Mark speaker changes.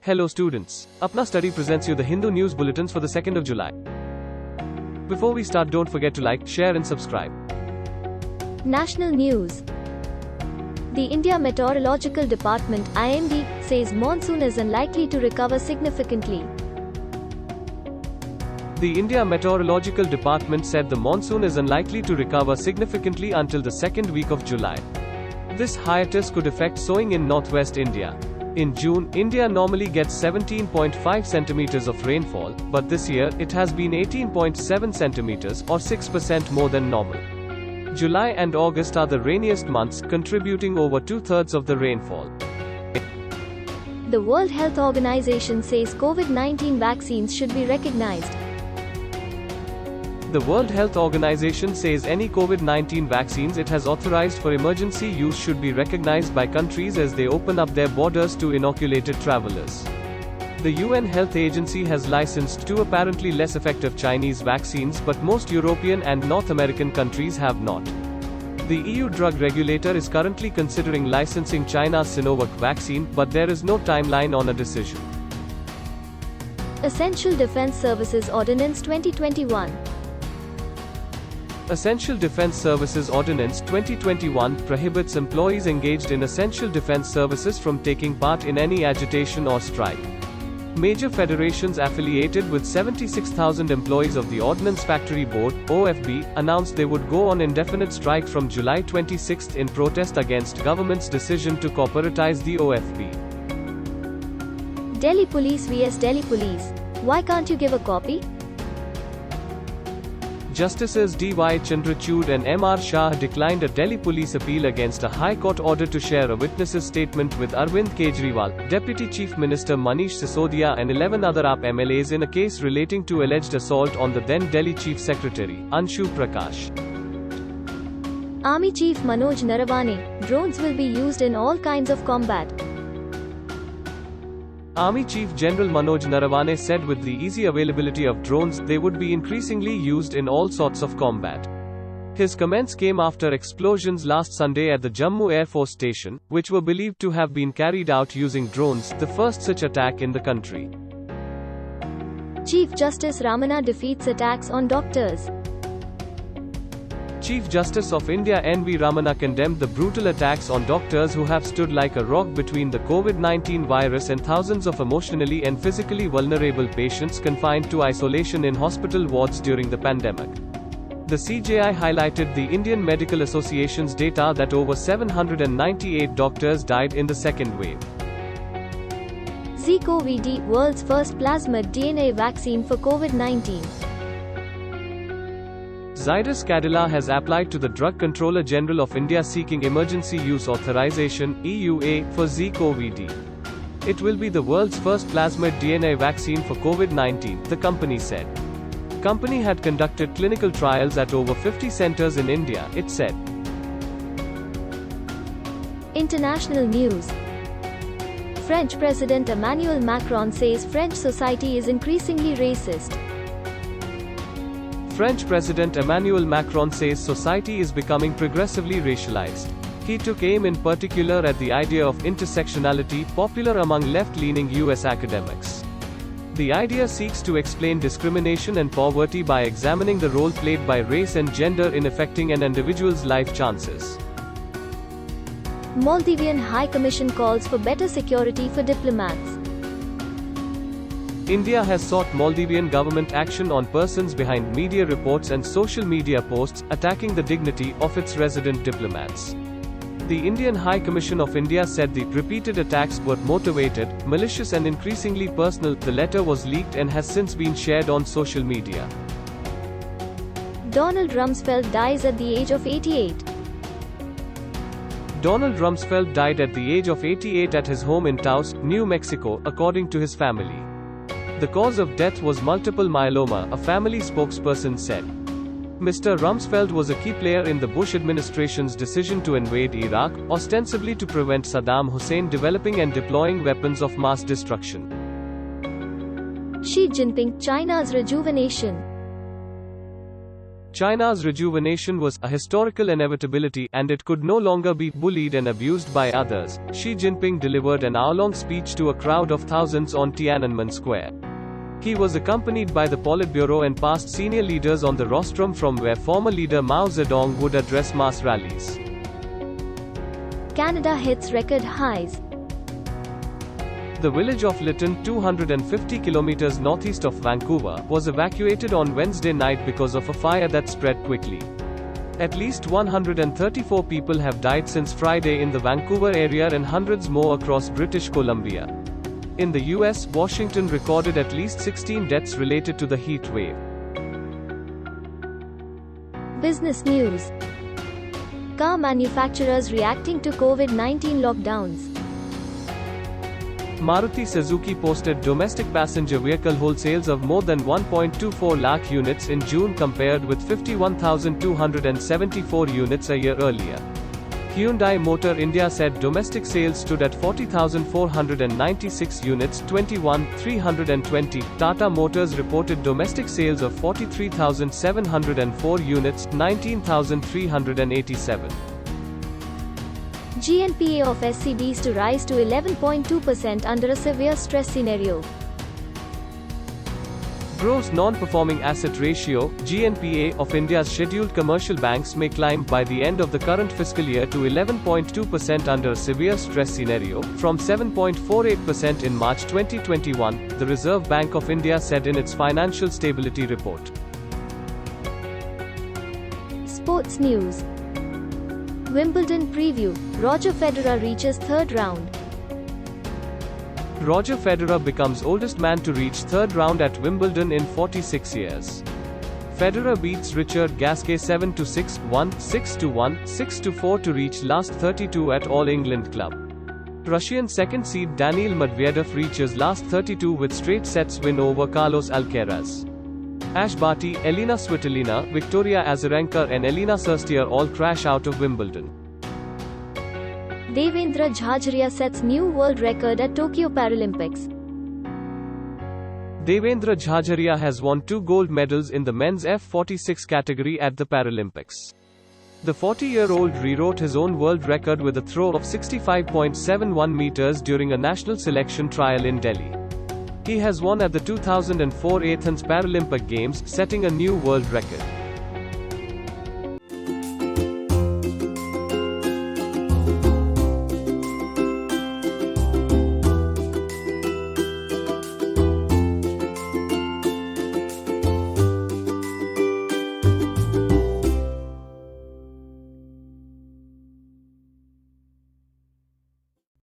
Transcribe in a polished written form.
Speaker 1: Hello students, Apna Study presents you the Hindu News Bulletins for the 2nd of July. Before we start, don't forget to like, share and subscribe.
Speaker 2: National News. The India Meteorological Department (IMD) says monsoon is unlikely to recover significantly.
Speaker 1: The India Meteorological Department said the monsoon is unlikely to recover significantly until the second week of July. This hiatus could affect sowing in northwest India. In June, India normally gets 17.5 centimeters of rainfall, but this year, it has been 18.7 centimeters, or 6% more than normal. July and August are the rainiest months, contributing over two-thirds of the rainfall.
Speaker 2: The World Health Organization says COVID-19 vaccines should be recognized.
Speaker 1: The World Health Organization says any COVID-19 vaccines it has authorized for emergency use should be recognized by countries as they open up their borders to inoculated travelers. The UN Health Agency has licensed two apparently less effective Chinese vaccines, but most European and North American countries have not. The EU drug regulator is currently considering licensing China's Sinovac vaccine, but there is no timeline on a decision.
Speaker 2: Essential Defense Services Ordinance 2021.
Speaker 1: Essential Defense Services Ordinance 2021 prohibits employees engaged in essential defense services from taking part in any agitation or strike. Major federations affiliated with 76,000 employees of the Ordnance Factory Board (OFB) announced they would go on indefinite strike from July 26 in protest against government's decision to corporatize the OFB.
Speaker 2: Delhi Police vs Delhi Police. Why can't you give a copy?
Speaker 1: Justices D.Y. Chandrachud and M.R. Shah declined a Delhi police appeal against a High Court order to share a witness's statement with Arvind Kejriwal, Deputy Chief Minister Manish Sisodia and 11 other AAP MLAs in a case relating to alleged assault on the then Delhi Chief Secretary, Anshu Prakash.
Speaker 2: Army Chief Manoj Narawane. Drones will be used in all kinds of combat.
Speaker 1: Army Chief General Manoj Narawane said with the easy availability of drones, they would be increasingly used in all sorts of combat. His comments came after explosions last Sunday at the Jammu Air Force Station, which were believed to have been carried out using drones, the first such attack in the country.
Speaker 2: Chief Justice Ramana defeats attacks on doctors.
Speaker 1: Chief Justice of India N.V. Ramana condemned the brutal attacks on doctors who have stood like a rock between the COVID-19 virus and thousands of emotionally and physically vulnerable patients confined to isolation in hospital wards during the pandemic. The CJI highlighted the Indian Medical Association's data that over 798 doctors died in the second wave.
Speaker 2: ZCoV-D, world's first plasmid DNA vaccine for COVID-19.
Speaker 1: Zydus Cadila has applied to the Drug Controller General of India seeking emergency use authorization (EUA) for ZCoV-D. It will be the world's first plasmid DNA vaccine for COVID-19, the company said. The company had conducted clinical trials at over 50 centers in India, it said.
Speaker 2: International news. French President Emmanuel Macron says French society is increasingly racist.
Speaker 1: French President Emmanuel Macron says society is becoming progressively racialized. He took aim in particular at the idea of intersectionality, popular among left-leaning US academics. The idea seeks to explain discrimination and poverty by examining the role played by race and gender in affecting an individual's life chances.
Speaker 2: Maldivian High Commission calls for better security for diplomats.
Speaker 1: India has sought Maldivian government action on persons behind media reports and social media posts, attacking the dignity of its resident diplomats. The Indian High Commission of India said the repeated attacks were motivated, malicious and increasingly personal. The letter was leaked and has since been shared on social media.
Speaker 2: Donald Rumsfeld dies at the age of 88.
Speaker 1: Donald Rumsfeld died at the age of 88 at his home in Taos, New Mexico, according to his family. The cause of death was multiple myeloma, a family spokesperson said. Mr. Rumsfeld was a key player in the Bush administration's decision to invade Iraq, ostensibly to prevent Saddam Hussein developing and deploying weapons of mass destruction.
Speaker 2: Xi Jinping, China's rejuvenation.
Speaker 1: China's rejuvenation was a historical inevitability, and it could no longer be bullied and abused by others. Xi Jinping delivered an hour-long speech to a crowd of thousands on Tiananmen Square. He was accompanied by the Politburo and past senior leaders on the rostrum from where former leader Mao Zedong would address mass rallies.
Speaker 2: Canada hits record highs.
Speaker 1: The village of Lytton, 250 kilometers northeast of Vancouver, was evacuated on Wednesday night because of a fire that spread quickly. At least 134 people have died since Friday in the Vancouver area and hundreds more across British Columbia. In the US, Washington recorded at least 16 deaths related to the heat wave.
Speaker 2: Business news. Car manufacturers reacting to COVID-19 lockdowns.
Speaker 1: Maruti Suzuki posted domestic passenger vehicle wholesales of more than 1.24 lakh units in June compared with 51,274 units a year earlier. Hyundai Motor India said domestic sales stood at 40,496 units, 21,320. Tata Motors reported domestic sales of 43,704 units, 19,387.
Speaker 2: GNPA of SCBs to rise to 11.2% under a severe stress scenario.
Speaker 1: Gross non-performing asset ratio, GNPA, of India's scheduled commercial banks may climb by the end of the current fiscal year to 11.2% under a severe stress scenario, from 7.48% in March 2021, the Reserve Bank of India said in its Financial Stability Report.
Speaker 2: Sports news. Wimbledon preview. Roger Federer reaches third round.
Speaker 1: Roger Federer becomes oldest man to reach third round at Wimbledon in 46 years. Federer beats Richard Gasquet 7-6, 1, 6-1, 6-4 to reach last 32 at All England Club. Russian second seed Daniil Medvedev reaches last 32 with straight sets win over Carlos Alcaraz. Ash Barty, Elina Svitolina, Victoria Azarenka and Elina Surstier all crash out of Wimbledon.
Speaker 2: Devendra Jhajria sets new world record at Tokyo Paralympics.
Speaker 1: Devendra Jhajria has won 2 gold medals in the men's F46 category at the Paralympics. The 40-year-old rewrote his own world record with a throw of 65.71 meters during a national selection trial in Delhi. He has won at the 2004 Athens Paralympic Games, setting a new world record.